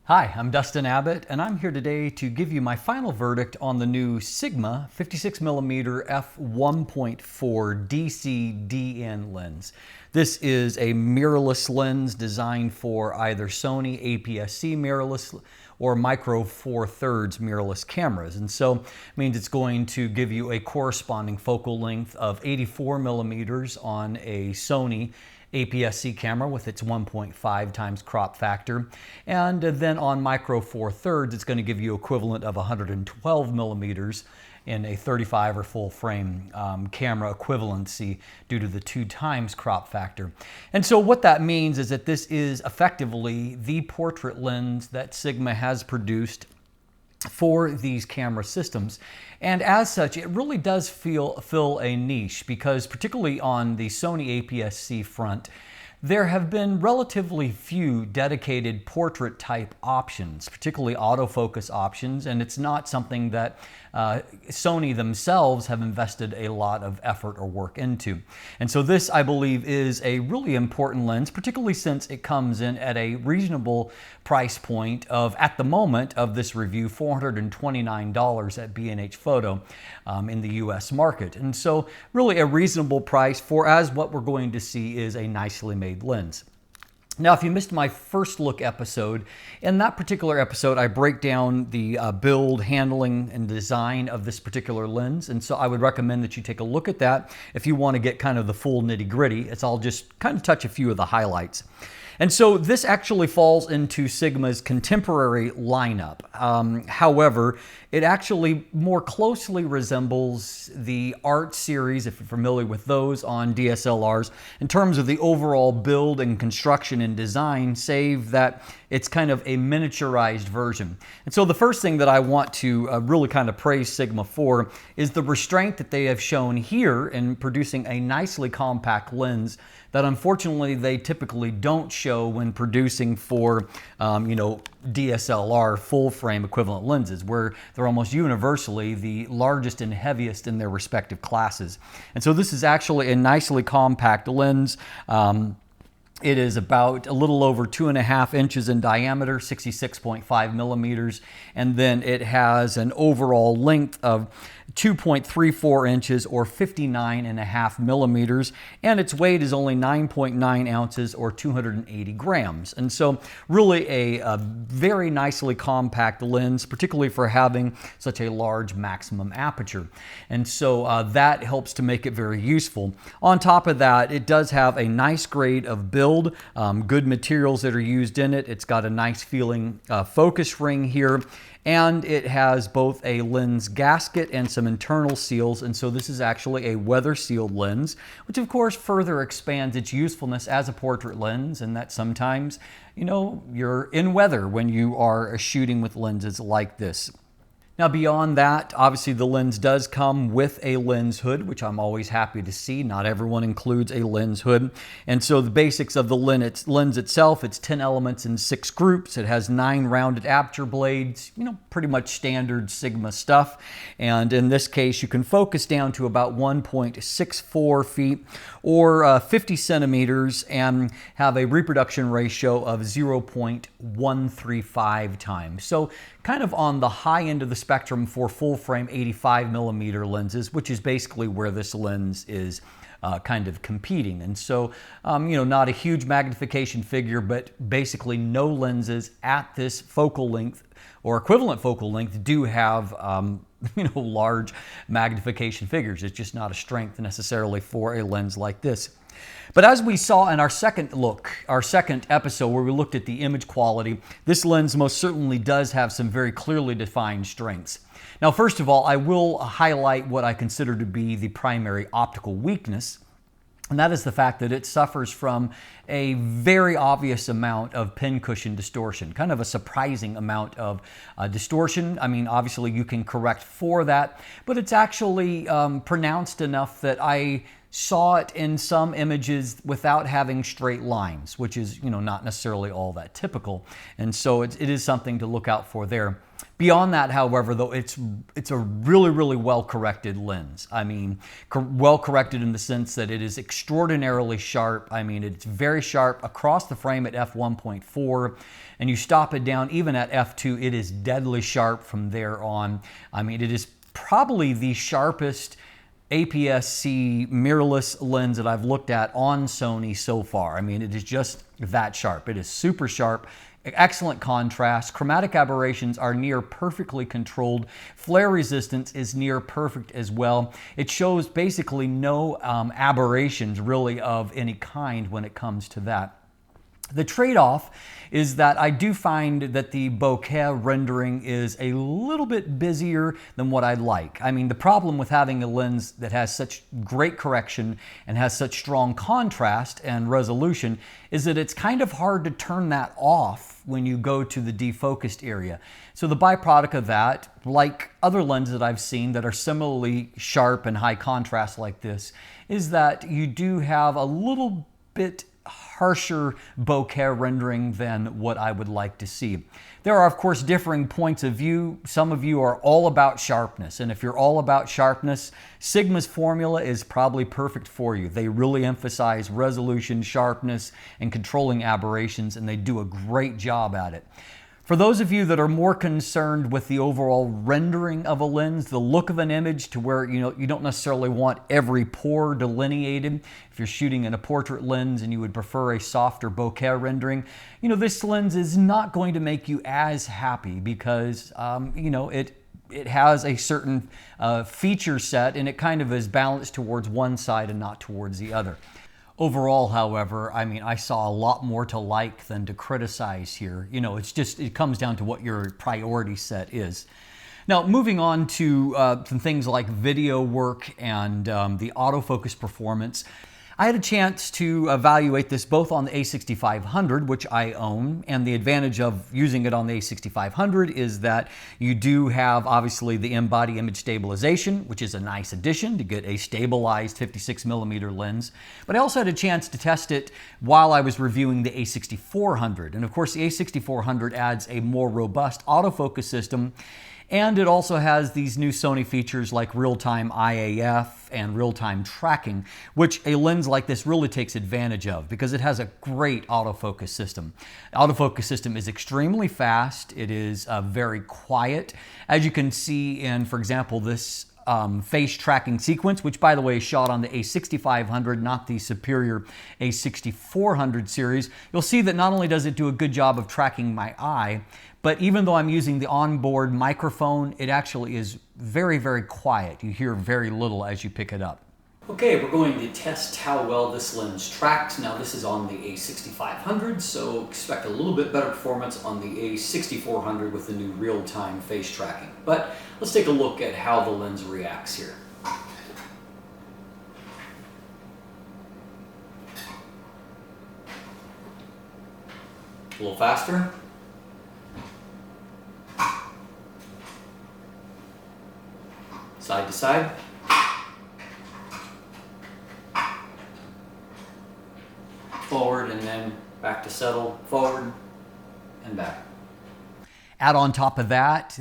Hi, I'm Dustin Abbott, and I'm here today to give you my final verdict on the new Sigma 56mm F1.4 DC-DN lens. This is a mirrorless lens designed for either Sony APS-C mirrorless or Micro Four Thirds mirrorless cameras. And so it means it's going to give you a corresponding focal length of 84 millimeters on a Sony APS-C camera with its 1.5 times crop factor. And then on Micro Four Thirds, it's going to give you equivalent of 112 millimeters in a 35 or full frame camera equivalency due to the 2 times crop factor. And so what that means is that this is effectively the portrait lens that Sigma has produced for these camera systems. And as such, it really does fill a niche, because particularly on the Sony APS-C front, there have been relatively few dedicated portrait type options, particularly autofocus options, and it's not something that Sony themselves have invested a lot of effort or work into. And so this, I believe, is a really important lens, particularly since it comes in at a reasonable price point of, at the moment of this review, $429 at B&H Photo in the US market. And so really a reasonable price for, as what we're going to see is a nicely made lens. Now, if you missed my first look episode, in that particular episode, I break down the build, handling, and design of this particular lens. And so I would recommend that you take a look at that if you want to get kind of the full nitty-gritty. I'll just kind of touch a few of the highlights. And so this actually falls into Sigma's contemporary lineup. However, it actually more closely resembles the Art series, if you're familiar with those on DSLRs, in terms of the overall build and construction and design, save that it's kind of a miniaturized version. And so the first thing that I want to really kind of praise Sigma for is the restraint that they have shown here in producing a nicely compact lens that unfortunately they typically don't show when producing for DSLR full frame equivalent lenses, where they're almost universally the largest and heaviest in their respective classes. And so this is actually a nicely compact lens. It is about a little over 2.5 inches in diameter, 66.5 millimeters, and then it has an overall length of 2.34 inches or 59.5 millimeters, and its weight is only 9.9 ounces or 280 grams. And so really a very nicely compact lens, particularly for having such a large maximum aperture. And so that helps to make it very useful. On top of that, it does have a nice grade of build, good materials that are used in it. It's got a nice feeling focus ring here, and it has both a lens gasket and some internal seals. And so this is actually a weather sealed lens, which of course further expands its usefulness as a portrait lens, and that sometimes, you're in weather when you are shooting with lenses like this. Now beyond that, obviously the lens does come with a lens hood, which I'm always happy to see. Not everyone includes a lens hood. And so the basics of the lens itself, it's 10 elements in 6 groups. It has 9 rounded aperture blades, pretty much standard Sigma stuff. And in this case, you can focus down to about 1.64 feet or 50 centimeters and have a reproduction ratio of 0.135 times. So kind of on the high end of the spectrum for full frame 85 millimeter lenses, which is basically where this lens is kind of competing. And so, not a huge magnification figure, but basically no lenses at this focal length or equivalent focal length do have large magnification figures. It's just not a strength necessarily for a lens like this. But as we saw in our second episode where we looked at the image quality, this lens most certainly does have some very clearly defined strengths. Now, first of all, I will highlight what I consider to be the primary optical weakness, and that is the fact that it suffers from a very obvious amount of pincushion distortion, kind of a surprising amount of distortion. I mean, obviously you can correct for that, but it's actually pronounced enough that I saw it in some images without having straight lines, which is, not necessarily all that typical. And so it is something to look out for there. Beyond that, however, though, it's a really, really well-corrected lens. I mean, well-corrected in the sense that it is extraordinarily sharp. I mean, it's very sharp across the frame at f1.4, and you stop it down even at f2, it is deadly sharp from there on. I mean, it is probably the sharpest APS-C mirrorless lens that I've looked at on Sony so far. I mean, it is just that sharp. It is super sharp. Excellent contrast. Chromatic aberrations are near perfectly controlled. Flare resistance is near perfect as well. It shows basically no aberrations really of any kind when it comes to that. The trade-off is that I do find that the bokeh rendering is a little bit busier than what I'd like. I mean, the problem with having a lens that has such great correction and has such strong contrast and resolution is that it's kind of hard to turn that off when you go to the defocused area. So the byproduct of that, like other lenses that I've seen that are similarly sharp and high contrast like this, is that you do have a little bit harsher bokeh rendering than what I would like to see. There are, of course, differing points of view. Some of you are all about sharpness, and if you're all about sharpness, Sigma's formula is probably perfect for you. They really emphasize resolution, sharpness, and controlling aberrations, and they do a great job at it. For those of you that are more concerned with the overall rendering of a lens, the look of an image to where you don't necessarily want every pore delineated, if you're shooting in a portrait lens and you would prefer a softer bokeh rendering, this lens is not going to make you as happy because it has a certain feature set and it kind of is balanced towards one side and not towards the other. Overall, however, I mean, I saw a lot more to like than to criticize here. It comes down to what your priority set is. Now, moving on to some things like video work and the autofocus performance. I had a chance to evaluate this both on the A6500, which I own, and the advantage of using it on the A6500 is that you do have obviously the in-body image stabilization, which is a nice addition to get a stabilized 56mm lens. But I also had a chance to test it while I was reviewing the A6400. And of course, the A6400 adds a more robust autofocus system. And it also has these new Sony features like real-time IAF and real-time tracking, which a lens like this really takes advantage of because it has a great autofocus system. The autofocus system is extremely fast. It is very quiet. As you can see in, for example, this face tracking sequence, which by the way is shot on the A6500, not the superior A6400 series, you'll see that not only does it do a good job of tracking my eye, but even though I'm using the onboard microphone, it actually is very, very quiet. You hear very little as you pick it up. Okay, we're going to test how well this lens tracks. Now this is on the A6500, so expect a little bit better performance on the A6400 with the new real-time face tracking. But let's take a look at how the lens reacts here. A little faster. Side to side. Forward and then back to settle, forward and back. Add on top of that,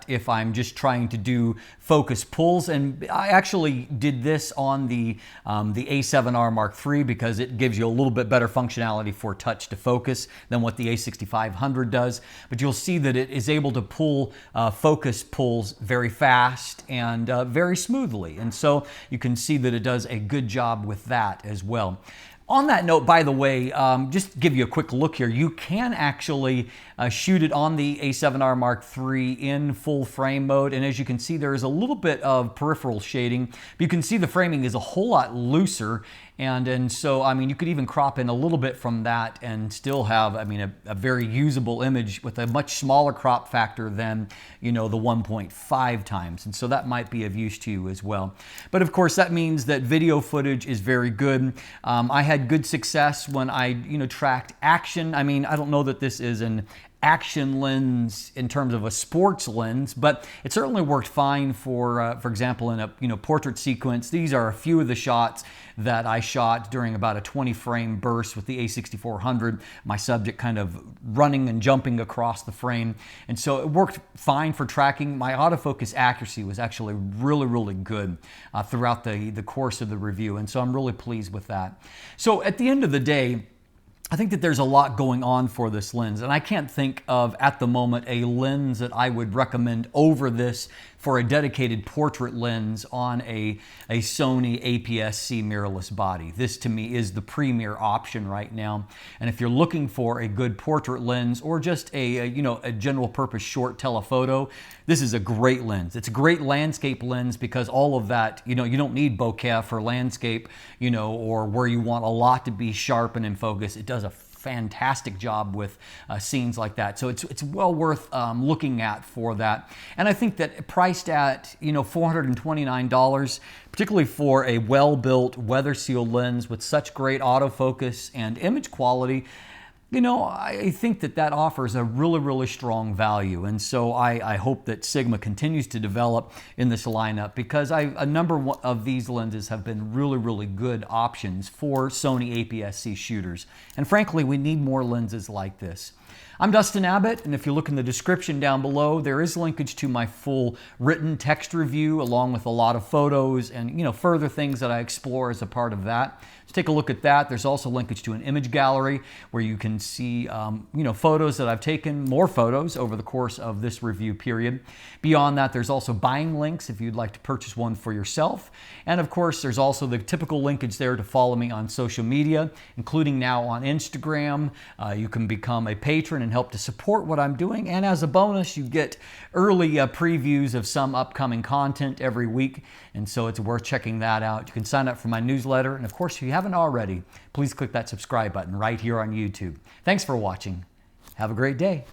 if I'm just trying to do focus pulls, and I actually did this on the A7R Mark III because it gives you a little bit better functionality for touch to focus than what the A6500 does. But you'll see that it is able to pull focus pulls very fast and very smoothly. And so you can see that it does a good job with that as well. On that note, by the way, just to give you a quick look here, you can actually shoot it on the A7R Mark III in full frame mode. And as you can see, there is a little bit of peripheral shading. But you can see the framing is a whole lot looser. And so, I mean, you could even crop in a little bit from that and still have, I mean, a very usable image with a much smaller crop factor than, the 1.5 times. And so that might be of use to you as well. But of course, that means that video footage is very good. I had good success when I, tracked action. I mean, I don't know that this is an action lens in terms of a sports lens, but it certainly worked fine for example, in a portrait sequence. These are a few of the shots that I shot during about a 20 frame burst with the A6400, my subject kind of running and jumping across the frame. And so it worked fine for tracking. My autofocus accuracy was actually really, really good throughout the course of the review. And so I'm really pleased with that. So at the end of the day, I think that there's a lot going on for this lens, and I can't think of, at the moment, a lens that I would recommend over this for a dedicated portrait lens on a Sony APS-C mirrorless body. This, to me, is the premier option right now. And if you're looking for a good portrait lens or just a general purpose short telephoto, this is a great lens. It's a great landscape lens because all of that, you don't need bokeh for landscape, or where you want a lot to be sharp and in focus. It does a fantastic job with scenes like that. So it's well worth looking at for that. And I think that priced at $429, particularly for a well-built weather seal lens with such great autofocus and image quality, I think that offers a really, really strong value. And so I hope that Sigma continues to develop in this lineup, because a number of these lenses have been really, really good options for Sony APS-C shooters. And frankly, we need more lenses like this. I'm Dustin Abbott, and if you look in the description down below, there is linkage to my full written text review along with a lot of photos and further things that I explore as a part of that. So take a look at that. There's also linkage to an image gallery where you can see photos that I've taken, more photos over the course of this review period. Beyond that, there's also buying links if you'd like to purchase one for yourself. And of course, there's also the typical linkage there to follow me on social media, including now on Instagram. You can become a patron and help to support what I'm doing. And as a bonus, you get early previews of some upcoming content every week. And so it's worth checking that out. You can sign up for my newsletter. And of course, if you haven't already, please click that subscribe button right here on YouTube. Thanks for watching. Have a great day.